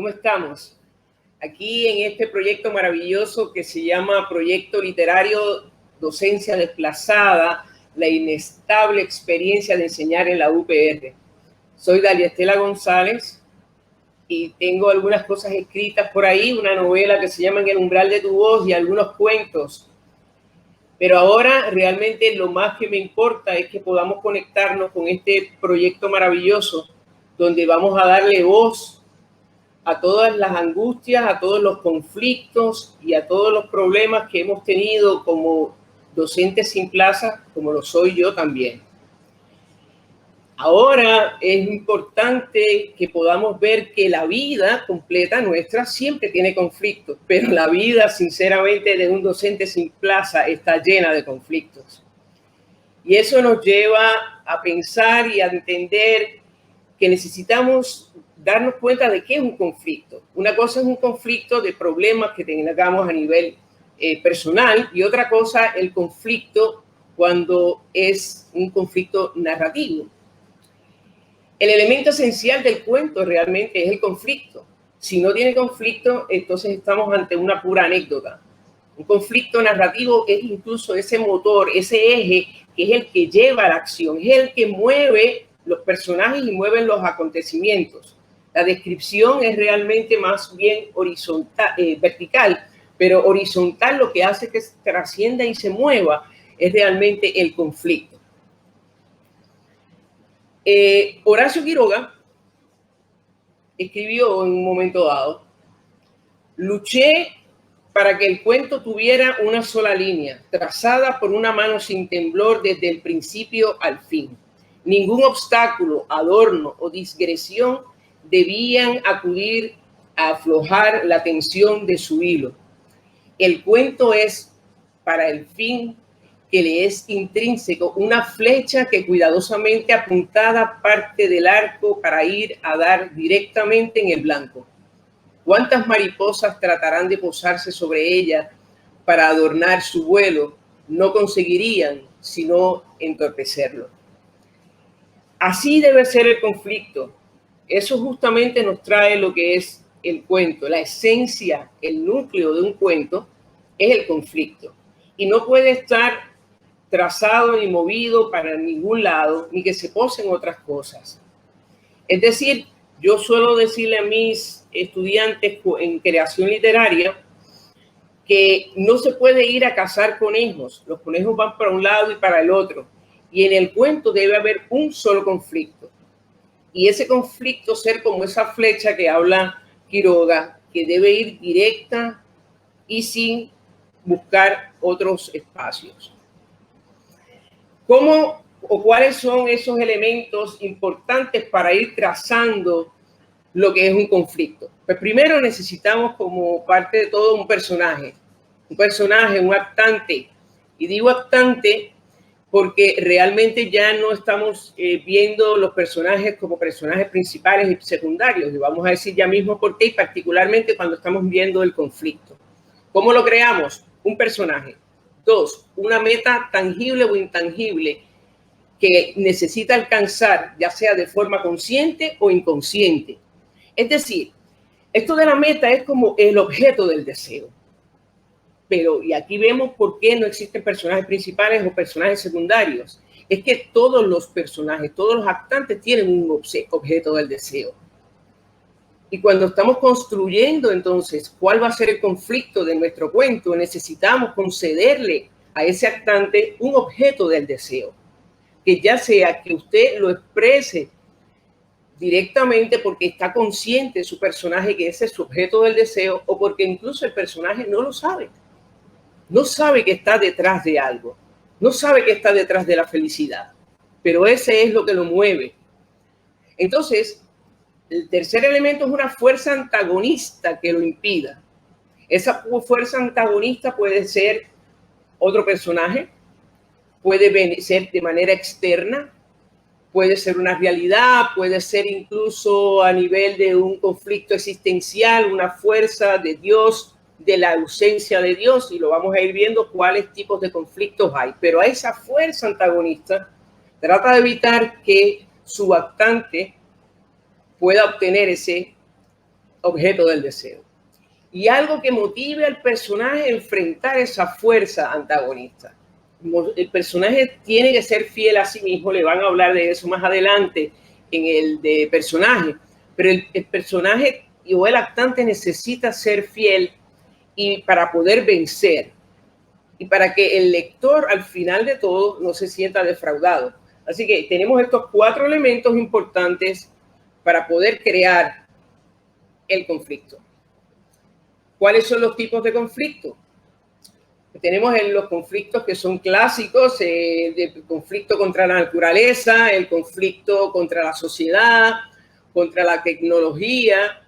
¿Cómo estamos? Aquí en este proyecto maravilloso que se llama Proyecto Literario Docencia Desplazada, la inestable experiencia de enseñar en la UPR. Soy Dalia Estela González y tengo algunas cosas escritas por ahí, una novela que se llama En el umbral de tu voz y algunos cuentos. Pero ahora realmente lo más que me importa es que podamos conectarnos con este proyecto maravilloso donde vamos a darle voz a todas las angustias, a todos los conflictos y a todos los problemas que hemos tenido como docentes sin plaza, como lo soy yo también. Ahora es importante que podamos ver que la vida completa nuestra siempre tiene conflictos, pero la vida, sinceramente, de un docente sin plaza está llena de conflictos. Y eso nos lleva a pensar y a entender que necesitamos darnos cuenta de qué es un conflicto. Una cosa es un conflicto de problemas que tengamos a nivel personal y otra cosa el conflicto cuando es un conflicto narrativo. El elemento esencial del cuento realmente es el conflicto. Si no tiene conflicto, entonces estamos ante una pura anécdota. Un conflicto narrativo es incluso ese motor, ese eje que es el que lleva la acción, es el que mueve los personajes y mueven los acontecimientos. La descripción es realmente más bien horizontal, vertical, pero horizontal lo que hace que trascienda y se mueva es realmente el conflicto. Horacio Quiroga escribió en un momento dado: luché para que el cuento tuviera una sola línea, trazada por una mano sin temblor desde el principio al fin. Ningún obstáculo, adorno o digresión debían acudir a aflojar la tensión de su hilo. El cuento es, para el fin que le es intrínseco, una flecha que cuidadosamente apuntada parte del arco para ir a dar directamente en el blanco. ¿Cuántas mariposas tratarán de posarse sobre ella para adornar su vuelo? No conseguirían sino entorpecerlo. Así debe ser el conflicto. Eso justamente nos trae lo que es el cuento. La esencia, el núcleo de un cuento es el conflicto. Y no puede estar trazado ni movido para ningún lado, ni que se posen otras cosas. Es decir, yo suelo decirle a mis estudiantes en creación literaria que no se puede ir a cazar conejos. Los conejos van para un lado y para el otro. Y en el cuento debe haber un solo conflicto. Y ese conflicto ser como esa flecha que habla Quiroga, que debe ir directa y sin buscar otros espacios. ¿Cómo o cuáles son esos elementos importantes para ir trazando lo que es un conflicto? Pues primero necesitamos como parte de todo un personaje, un actante. Y digo actante porque realmente ya no estamos viendo los personajes como personajes principales y secundarios. Y vamos a decir ya mismo por qué, y particularmente cuando estamos viendo el conflicto. ¿Cómo lo creamos? Un personaje. Dos, una meta tangible o intangible que necesita alcanzar, ya sea de forma consciente o inconsciente. Es decir, esto de la meta es como el objeto del deseo. Pero, y aquí vemos por qué no existen personajes principales o personajes secundarios. Es que todos los personajes, todos los actantes tienen un objeto del deseo. Y cuando estamos construyendo entonces cuál va a ser el conflicto de nuestro cuento, necesitamos concederle a ese actante un objeto del deseo, que ya sea que usted lo exprese directamente porque está consciente de su personaje que ese es su objeto del deseo, o porque incluso el personaje no lo sabe. No sabe que está detrás de algo, no sabe que está detrás de la felicidad, pero ese es lo que lo mueve. Entonces, el tercer elemento es una fuerza antagonista que lo impida. Esa fuerza antagonista puede ser otro personaje, puede ser de manera externa, puede ser una realidad, puede ser incluso a nivel de un conflicto existencial, una fuerza de Dios, de la ausencia de Dios, y lo vamos a ir viendo cuáles tipos de conflictos hay. Pero a esa fuerza antagonista trata de evitar que su actante pueda obtener ese objeto del deseo. Y algo que motive al personaje a enfrentar esa fuerza antagonista. El personaje tiene que ser fiel a sí mismo, le van a hablar de eso más adelante en el de personaje, pero el personaje o el actante necesita ser fiel y para poder vencer y para que el lector al final de todo no se sienta defraudado. Así que tenemos estos 4 elementos importantes para poder crear el conflicto. ¿Cuáles son los tipos de conflicto? Tenemos los conflictos que son clásicos, el conflicto contra la naturaleza, el conflicto contra la sociedad, contra la tecnología,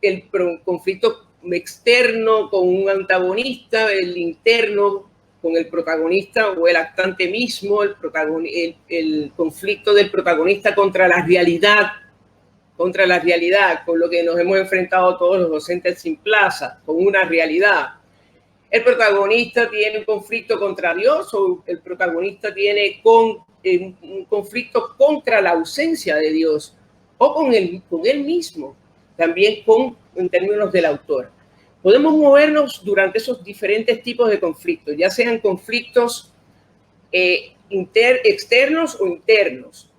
el conflicto externo con un antagonista, el interno con el protagonista o el actante mismo, el conflicto del protagonista contra la realidad, con lo que nos hemos enfrentado todos los docentes sin plaza, con una realidad. El protagonista tiene un conflicto contra Dios o el protagonista tiene un conflicto contra la ausencia de Dios o con él mismo, también en términos del autor. Podemos movernos durante esos diferentes tipos de conflictos, ya sean conflictos externos o internos.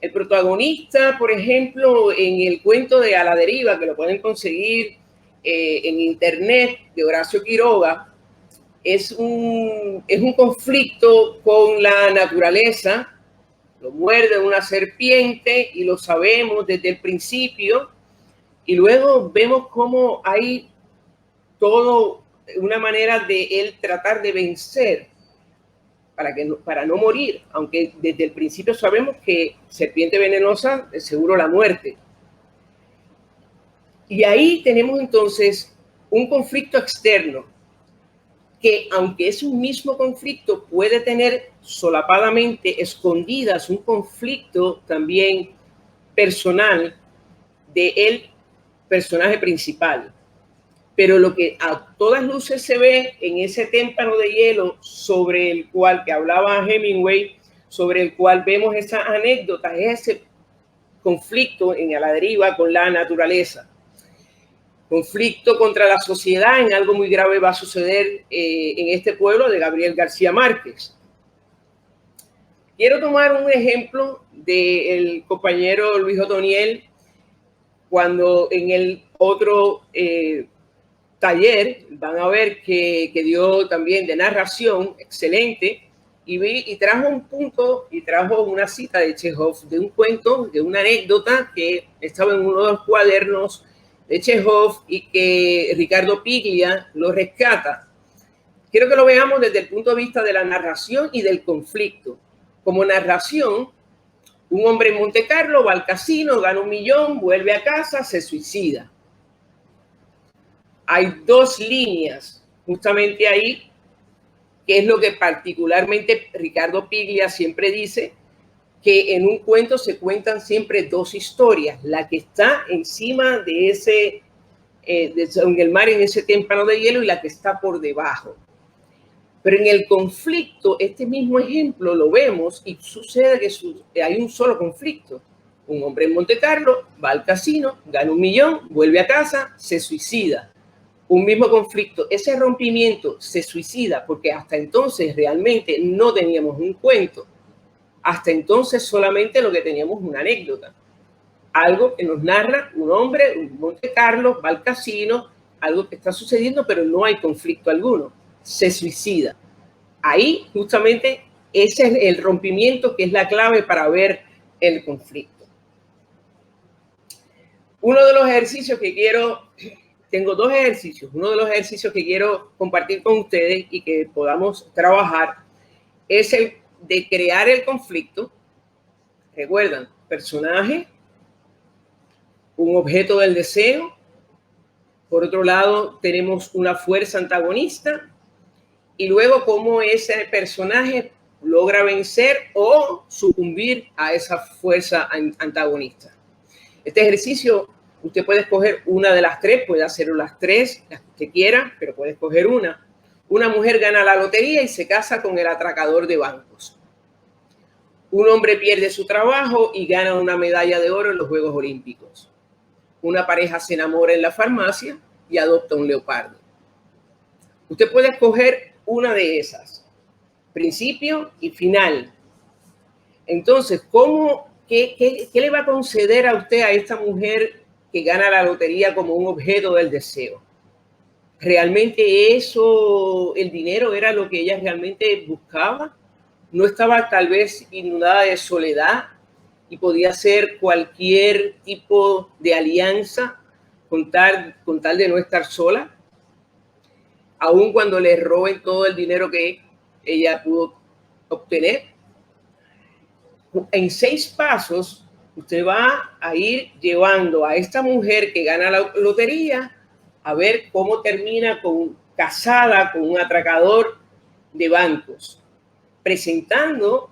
El protagonista, por ejemplo, en el cuento de A la deriva, que lo pueden conseguir en internet, de Horacio Quiroga, es un conflicto con la naturaleza. Lo muerde una serpiente y lo sabemos desde el principio, y luego vemos cómo hay todo una manera de él tratar de vencer para no morir, aunque desde el principio sabemos que serpiente venenosa es seguro la muerte. Y ahí tenemos entonces un conflicto externo que, aunque es un mismo conflicto, puede tener solapadamente escondidas un conflicto también personal del personaje principal. Pero lo que a todas luces se ve en ese témpano de hielo sobre el cual que hablaba Hemingway, sobre el cual vemos esa anécdota, es ese conflicto en A la deriva con la naturaleza. Conflicto contra la sociedad, en algo muy grave va a suceder en este pueblo de Gabriel García Márquez. Quiero tomar un ejemplo del compañero Luis Otoniel, cuando en el otro taller van a ver que dio también de narración excelente, y trajo un punto y trajo una cita de Chekhov, de un cuento, de una anécdota que estaba en uno de los cuadernos de Chekhov y que Ricardo Piglia lo rescata. Quiero que lo veamos desde el punto de vista de la narración y del conflicto. Como narración, un hombre en Monte Carlo va al casino, gana $1 millón, vuelve a casa, se suicida. Hay 2 líneas justamente ahí, que es lo que particularmente Ricardo Piglia siempre dice, que en un cuento se cuentan siempre 2 historias, la que está encima de ese, en el mar, en ese témpano de hielo, y la que está por debajo. Pero en el conflicto, este mismo ejemplo lo vemos y sucede que hay un solo conflicto. Un hombre en Monte Carlo va al casino, gana $1 millón, vuelve a casa, se suicida. Un mismo conflicto. Ese rompimiento se suicida porque hasta entonces realmente no teníamos un cuento. Hasta entonces solamente lo que teníamos una anécdota. Algo que nos narra un hombre, un Monte Carlo, va al casino, algo que está sucediendo, pero no hay conflicto alguno. Se suicida. Ahí justamente ese es el rompimiento que es la clave para ver el conflicto. Uno de los ejercicios que tengo 2 ejercicios. Uno de los ejercicios que quiero compartir con ustedes y que podamos trabajar es el de crear el conflicto. Recuerdan, personaje, un objeto del deseo. Por otro lado, tenemos una fuerza antagonista. Y luego cómo ese personaje logra vencer o sucumbir a esa fuerza antagonista. Este ejercicio, usted puede escoger una de las 3, puede hacer las 3, las que usted quiera, pero puede escoger una. Una mujer gana la lotería y se casa con el atracador de bancos. Un hombre pierde su trabajo y gana una medalla de oro en los Juegos Olímpicos. Una pareja se enamora en la farmacia y adopta un leopardo. Usted puede escoger una de esas, principio y final. Entonces, qué le va a conceder a usted a esta mujer que gana la lotería como un objeto del deseo? ¿Realmente eso, el dinero, era lo que ella realmente buscaba? ¿No estaba tal vez inundada de soledad y podía hacer cualquier tipo de alianza con tal de no estar sola? Aun cuando le roben todo el dinero que ella pudo obtener. En 6 pasos, usted va a ir llevando a esta mujer que gana la lotería a ver cómo termina casada con un atracador de bancos, presentando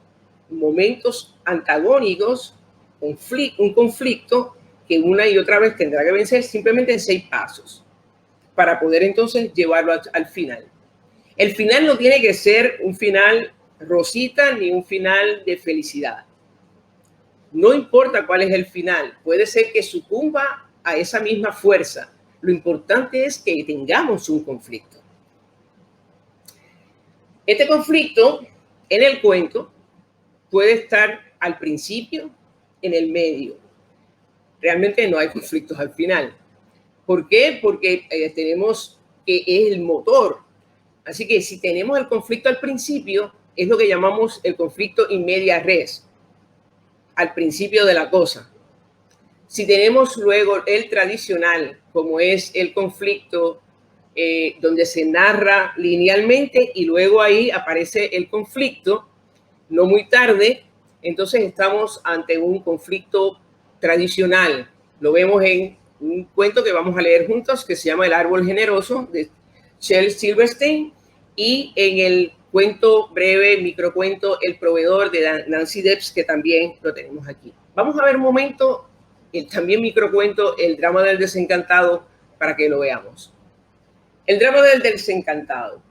momentos antagónicos, un conflicto que una y otra vez tendrá que vencer simplemente en 6 pasos para poder entonces llevarlo al final. El final no tiene que ser un final rosita ni un final de felicidad. No importa cuál es el final, puede ser que sucumba a esa misma fuerza. Lo importante es que tengamos un conflicto. Este conflicto en el cuento puede estar al principio, en el medio. Realmente no hay conflictos al final. ¿Por qué? Porque tenemos que es el motor. Así que si tenemos el conflicto al principio, es lo que llamamos el conflicto in media res, al principio de la cosa. Si tenemos luego el tradicional, como es el conflicto donde se narra linealmente y luego ahí aparece el conflicto, no muy tarde, entonces estamos ante un conflicto tradicional. Lo vemos en un cuento que vamos a leer juntos que se llama El árbol generoso de Shel Silverstein y en el cuento breve, microcuento El proveedor de Nancy Debs, que también lo tenemos aquí. Vamos a ver un momento también microcuento El drama del desencantado para que lo veamos. El drama del desencantado.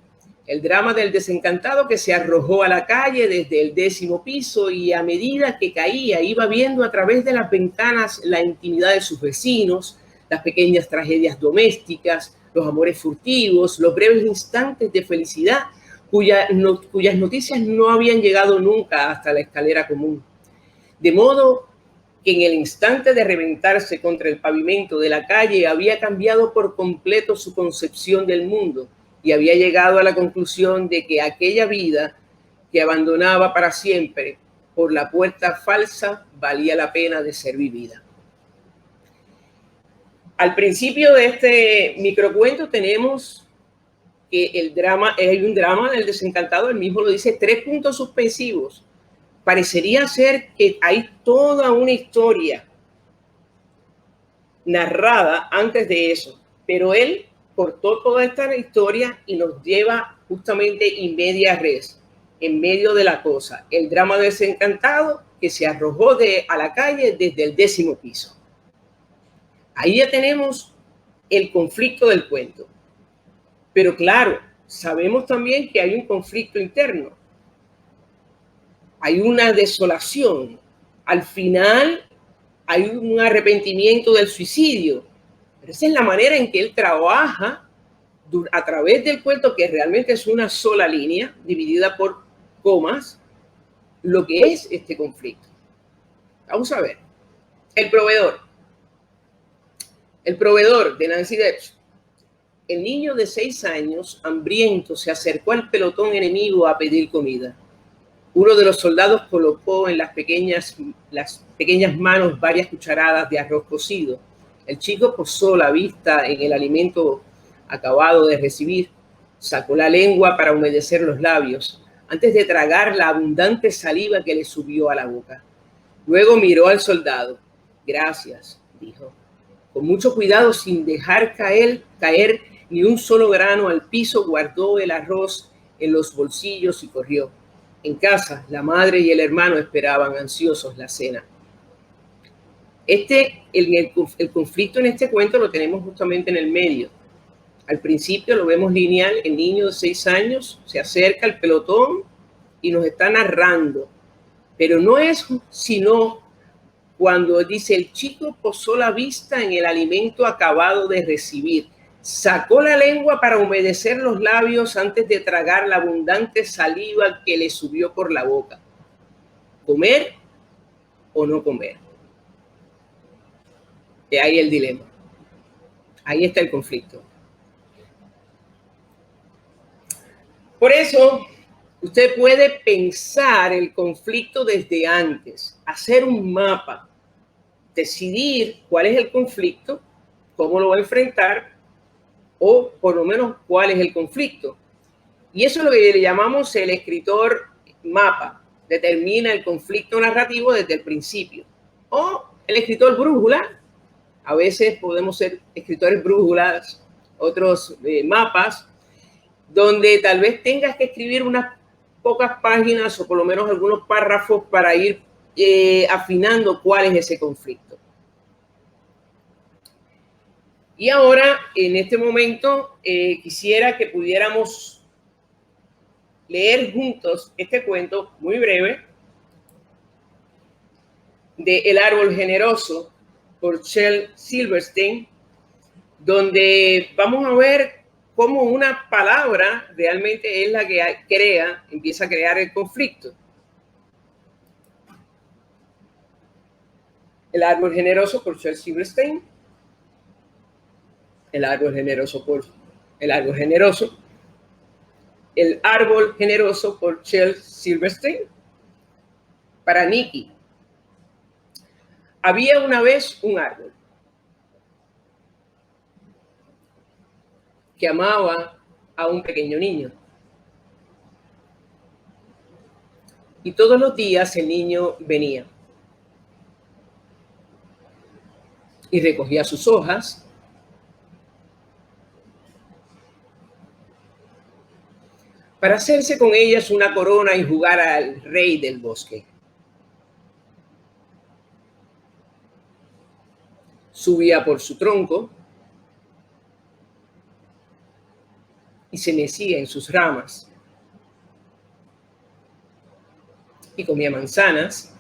El drama del desencantado que se arrojó a la calle desde el 10º piso y a medida que caía iba viendo a través de las ventanas la intimidad de sus vecinos, las pequeñas tragedias domésticas, los amores furtivos, los breves instantes de felicidad cuyas noticias no habían llegado nunca hasta la escalera común. De modo que en el instante de reventarse contra el pavimento de la calle había cambiado por completo su concepción del mundo y había llegado a la conclusión de que aquella vida que abandonaba para siempre por la puerta falsa valía la pena de ser vivida. Al principio de este microcuento tenemos que hay un drama del desencantado, él mismo lo dice, 3 puntos suspensivos. Parecería ser que hay toda una historia narrada antes de eso, pero él cortó toda esta historia y nos lleva justamente in media res, en medio de la cosa, el drama desencantado que se arrojó a la calle desde el 10º piso. Ahí ya tenemos el conflicto del cuento. Pero claro, sabemos también que hay un conflicto interno. Hay una desolación. Al final hay un arrepentimiento del suicidio. Pero esa es la manera en que él trabaja a través del cuento, que realmente es una sola línea, dividida por comas, lo que es este conflicto. Vamos a ver. El proveedor. El proveedor de Nancy Debs. El niño de 6 años, hambriento, se acercó al pelotón enemigo a pedir comida. Uno de los soldados colocó en las pequeñas manos varias cucharadas de arroz cocido. El chico posó la vista en el alimento acabado de recibir. Sacó la lengua para humedecer los labios, antes de tragar la abundante saliva que le subió a la boca. Luego miró al soldado. Gracias, dijo. Con mucho cuidado, sin dejar caer ni un solo grano al piso, guardó el arroz en los bolsillos y corrió. En casa, la madre y el hermano esperaban ansiosos la cena. El conflicto en este cuento lo tenemos justamente en el medio. Al principio lo vemos lineal, el niño de 6 años se acerca al pelotón y nos está narrando. Pero no es sino cuando dice el chico posó la vista en el alimento acabado de recibir, sacó la lengua para humedecer los labios antes de tragar la abundante saliva que le subió por la boca. ¿Comer o no comer? Y ahí el dilema. Ahí está el conflicto. Por eso, usted puede pensar el conflicto desde antes, hacer un mapa, decidir cuál es el conflicto, cómo lo va a enfrentar, o por lo menos cuál es el conflicto. Y eso es lo que le llamamos el escritor mapa. Determina el conflicto narrativo desde el principio. O el escritor brújula. A veces podemos ser escritores brújulas, otros mapas, donde tal vez tengas que escribir unas pocas páginas o por lo menos algunos párrafos para ir afinando cuál es ese conflicto. Y ahora, en este momento, quisiera que pudiéramos leer juntos este cuento muy breve de El árbol generoso por Shel Silverstein, donde vamos a ver cómo una palabra realmente es la que empieza a crear el conflicto. El árbol generoso por Shel Silverstein. El árbol generoso por El árbol generoso. El árbol generoso por Shel Silverstein. Para Nikki. Había una vez un árbol que amaba a un pequeño niño. Y todos los días el niño venía y recogía sus hojas para hacerse con ellas una corona y jugar al rey del bosque. Subía por su tronco y se mecía en sus ramas y comía manzanas,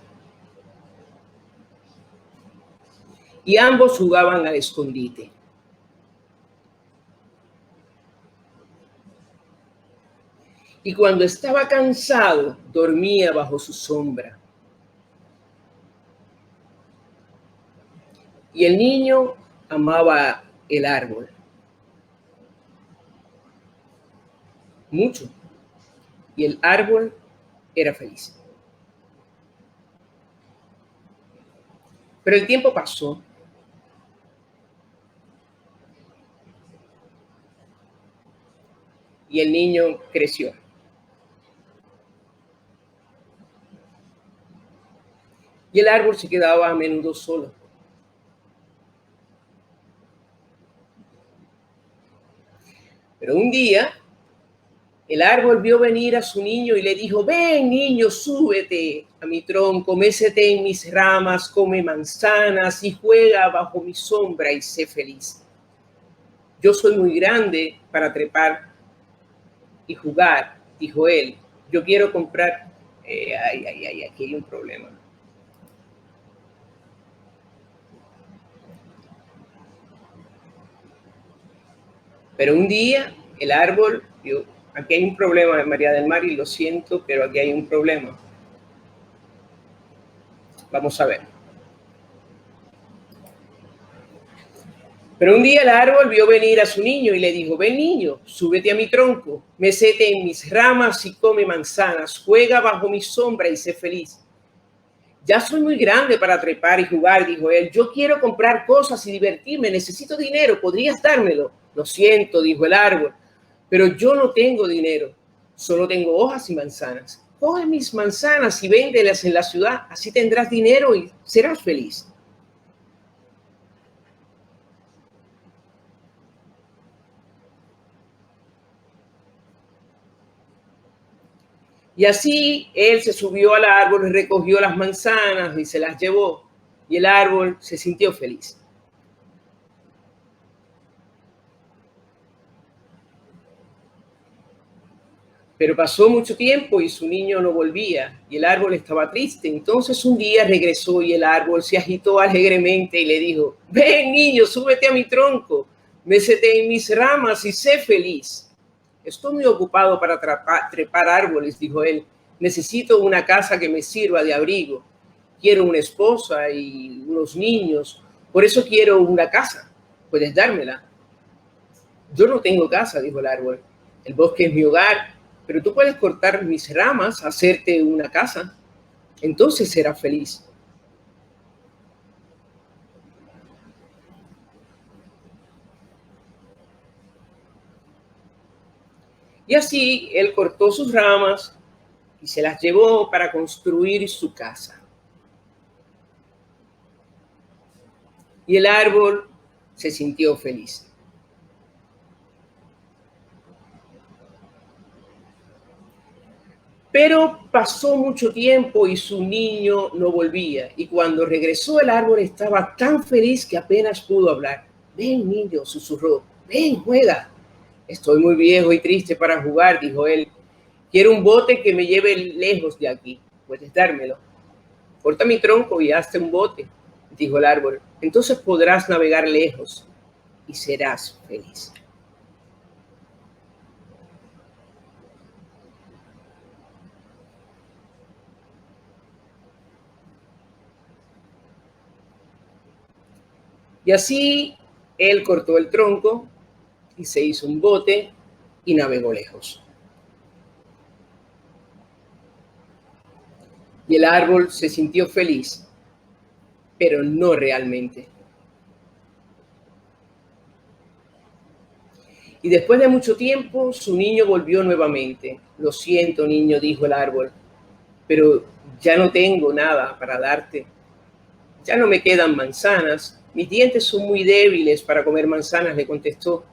y ambos jugaban al escondite. Y cuando estaba cansado, dormía bajo su sombra. Y el niño amaba el árbol mucho, y el árbol era feliz. Pero el tiempo pasó. Y el niño creció. Y el árbol se quedaba a menudo solo. Pero un día, el árbol vio venir a su niño y le dijo: ven, niño, súbete a mi tronco, mécete en mis ramas, come manzanas y juega bajo mi sombra y sé feliz. Yo soy muy grande para trepar y jugar, dijo él. Yo quiero comprar... aquí hay un problema. Pero un día el árbol vio... Aquí hay un problema, María del Mar, y lo siento, pero aquí hay un problema. Vamos a ver. Pero un día el árbol vio venir a su niño y le dijo: ven, niño, súbete a mi tronco, mécete en mis ramas y come manzanas, juega bajo mi sombra y sé feliz. Ya soy muy grande para trepar y jugar, dijo él. Yo quiero comprar cosas y divertirme, necesito dinero, ¿podrías dármelo? Lo siento, dijo el árbol, pero yo no tengo dinero, solo tengo hojas y manzanas. Coge mis manzanas y véndelas en la ciudad, así tendrás dinero y serás feliz. Y así él se subió al árbol y recogió las manzanas y se las llevó, y el árbol se sintió feliz. Pero pasó mucho tiempo y su niño no volvía y el árbol estaba triste. Entonces un día regresó y el árbol se agitó alegremente y le dijo: ven, niño, súbete a mi tronco, mécete en mis ramas y sé feliz. Estoy muy ocupado para trepar árboles, dijo él. Necesito una casa que me sirva de abrigo. Quiero una esposa y unos niños. Por eso quiero una casa. ¿Puedes dármela? Yo no tengo casa, dijo el árbol. El bosque es mi hogar, pero tú puedes cortar mis ramas, hacerte una casa. Entonces serás feliz. Y así él cortó sus ramas y se las llevó para construir su casa. Y el árbol se sintió feliz. Pero pasó mucho tiempo y su niño no volvía. Y cuando regresó, el árbol estaba tan feliz que apenas pudo hablar. Ven, niño, susurró. Ven, juega. Estoy muy viejo y triste para jugar, dijo él. Quiero un bote que me lleve lejos de aquí. ¿Puedes dármelo? Corta mi tronco y hazte un bote, dijo el árbol. Entonces podrás navegar lejos y serás feliz. Y así él cortó el tronco y se hizo un bote y navegó lejos. Y el árbol se sintió feliz, pero no realmente. Y después de mucho tiempo, su niño volvió nuevamente. Lo siento, niño, dijo el árbol, pero ya no tengo nada para darte. Ya no me quedan manzanas. Mis dientes son muy débiles para comer manzanas, le contestó.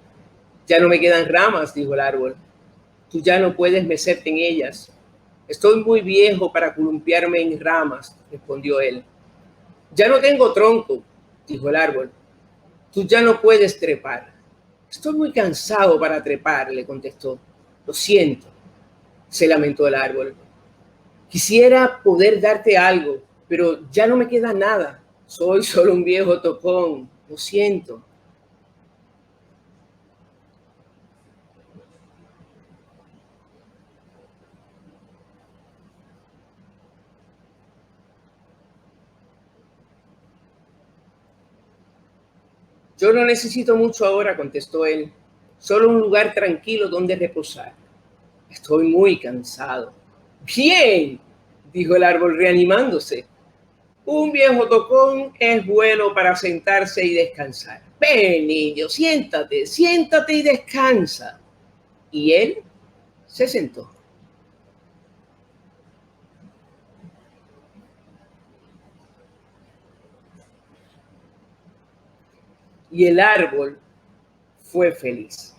Ya no me quedan ramas, dijo el árbol. Tú ya no puedes mecerte en ellas. Estoy muy viejo para columpiarme en ramas, respondió él. Ya no tengo tronco, dijo el árbol. Tú ya no puedes trepar. Estoy muy cansado para trepar, le contestó. Lo siento, se lamentó el árbol. Quisiera poder darte algo, pero ya no me queda nada. Soy solo un viejo tocón. Lo siento. Yo no necesito mucho ahora, contestó él. Solo un lugar tranquilo donde reposar. Estoy muy cansado. Bien, dijo el árbol reanimándose. Un viejo tocón es bueno para sentarse y descansar. Ven, niño, siéntate, siéntate y descansa. Y él se sentó. Y el árbol fue feliz.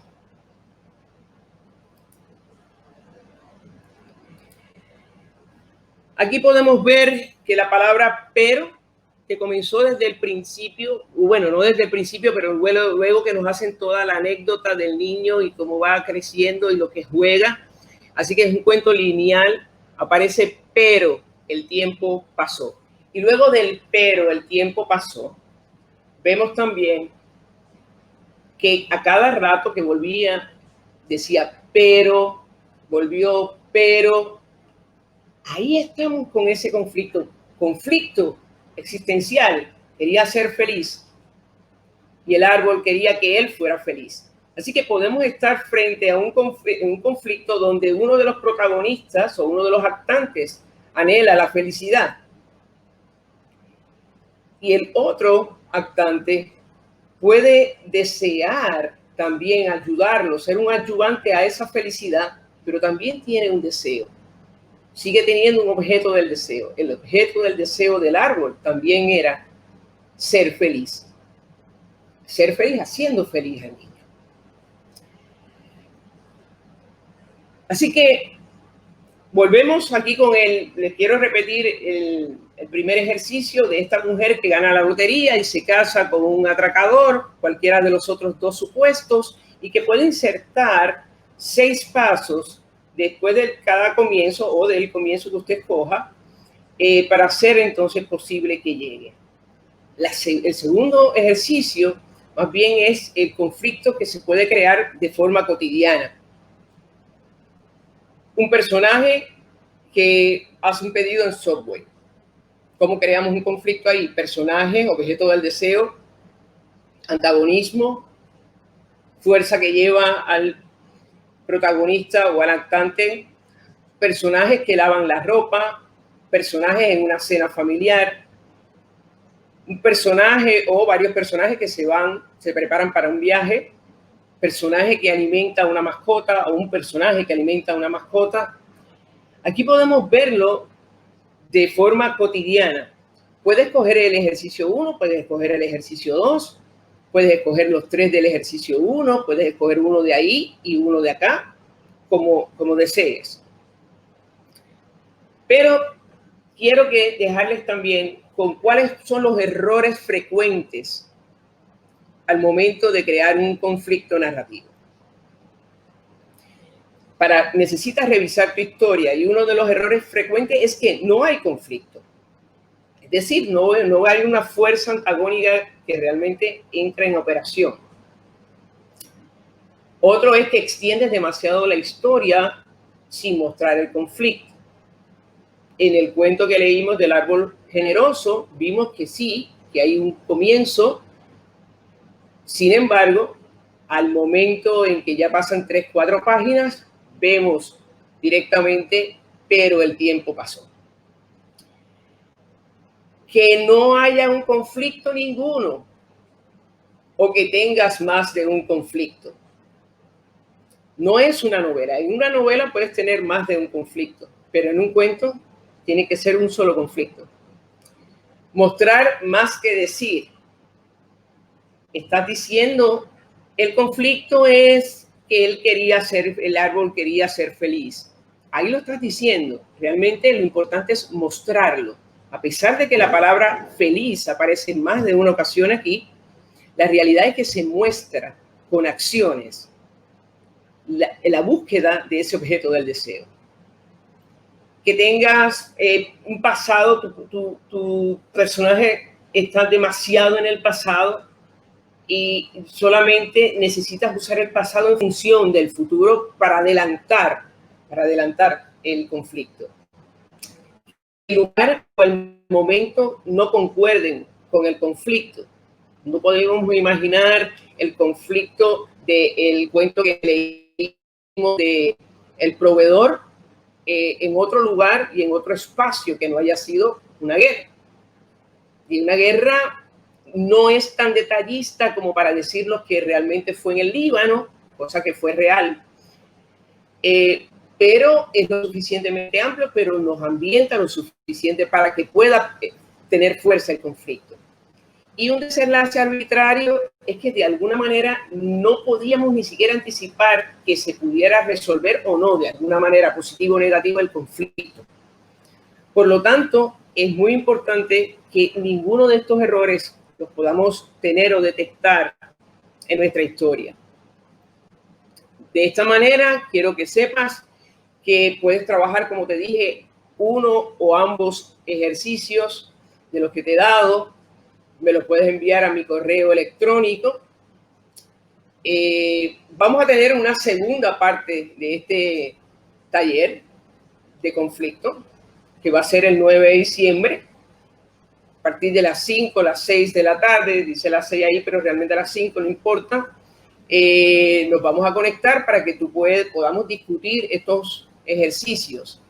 Aquí podemos ver que la palabra pero, que comenzó desde el principio, bueno, no desde el principio, pero luego que nos hacen toda la anécdota del niño y cómo va creciendo y lo que juega. Así que es un cuento lineal, aparece pero, el tiempo pasó. Y luego del pero, el tiempo pasó, vemos también que a cada rato que volvía decía pero, volvió pero. Ahí estamos con ese conflicto existencial. Quería ser feliz y el árbol quería que él fuera feliz. Así que podemos estar frente a un conflicto donde uno de los protagonistas o uno de los actantes anhela la felicidad y el otro actante puede desear también ayudarlo, ser un ayudante a esa felicidad, pero también tiene un deseo. Sigue teniendo un objeto del deseo. El objeto del deseo del árbol también era ser feliz. Ser feliz haciendo feliz al niño. Así que volvemos aquí con les quiero repetir el primer ejercicio de esta mujer que gana la lotería y se casa con un atracador, cualquiera de los otros dos supuestos, y que puede insertar 6 pasos después de cada comienzo o del comienzo que usted escoja, para hacer entonces posible que llegue. El segundo ejercicio más bien es el conflicto que se puede crear de forma cotidiana. Un personaje que hace un pedido en Subway. ¿Cómo creamos un conflicto ahí? Personaje, objeto del deseo, antagonismo, fuerza que lleva al protagonista o al actante, personajes que lavan la ropa, personajes en una cena familiar, un personaje o varios personajes que se preparan para un viaje, personaje que alimenta una mascota o un personaje que alimenta una mascota. Aquí podemos verlo de forma cotidiana. Puedes escoger el ejercicio 1, puedes escoger el ejercicio 2, puedes escoger los 3 del ejercicio 1, puedes escoger uno de ahí y uno de acá, como desees. Pero quiero dejarles también con cuáles son los errores frecuentes al momento de crear un conflicto narrativo. Necesitas revisar tu historia y uno de los errores frecuentes es que no hay conflicto. Es decir, no hay una fuerza antagónica que realmente entra en operación. Otro es que extiendes demasiado la historia sin mostrar el conflicto. En el cuento que leímos del árbol generoso, vimos que sí, que hay un comienzo. Sin embargo, al momento en que ya pasan 3, 4 páginas, vemos directamente, pero el tiempo pasó. Que no haya un conflicto ninguno o que tengas más de un conflicto. No es una novela. En una novela puedes tener más de un conflicto, pero en un cuento tiene que ser un solo conflicto. Mostrar más que decir. Estás diciendo, el conflicto es que el árbol quería ser feliz. Ahí lo estás diciendo. Realmente lo importante es mostrarlo. A pesar de que la palabra feliz aparece en más de una ocasión aquí, la realidad es que se muestra con acciones la búsqueda de ese objeto del deseo. Que tengas un pasado, tu personaje está demasiado en el pasado y solamente necesitas usar el pasado en función del futuro para adelantar el conflicto. El lugar o el momento no concuerden con el conflicto. No podemos imaginar el conflicto del cuento que leímos de el proveedor en otro lugar y en otro espacio que no haya sido una guerra. Y una guerra no es tan detallista como para decirnos que realmente fue en el Líbano, cosa que fue real. Pero es lo suficientemente amplio, pero nos ambienta lo suficiente para que pueda tener fuerza el conflicto. Y un desenlace arbitrario es que de alguna manera no podíamos ni siquiera anticipar que se pudiera resolver o no, de alguna manera, positivo o negativo, el conflicto. Por lo tanto, es muy importante que ninguno de estos errores los podamos tener o detectar en nuestra historia. De esta manera, quiero que sepas que puedes trabajar, como te dije, uno o ambos ejercicios de los que te he dado. Me los puedes enviar a mi correo electrónico. Vamos a tener una segunda parte de este taller de conflicto, que va a ser el 9 de diciembre, a partir de las 5, las 6 de la tarde, dice las 6 ahí, pero realmente a las 5 no importa. Nos vamos a conectar para que podamos discutir estos ejercicios.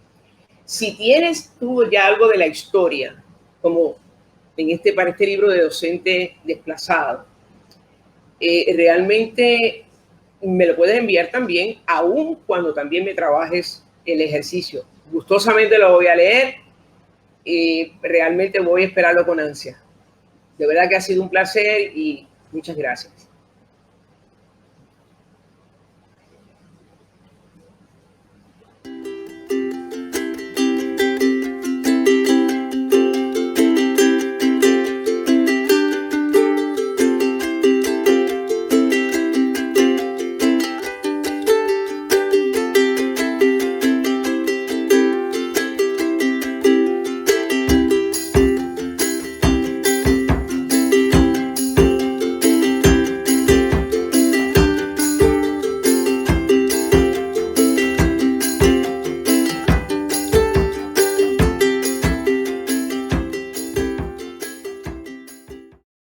Si tienes tú ya algo de la historia, como para este libro de Docente Desplazado, realmente me lo puedes enviar también, aún cuando también me trabajes el ejercicio. Gustosamente lo voy a leer y realmente voy a esperarlo con ansia. De verdad que ha sido un placer y muchas gracias.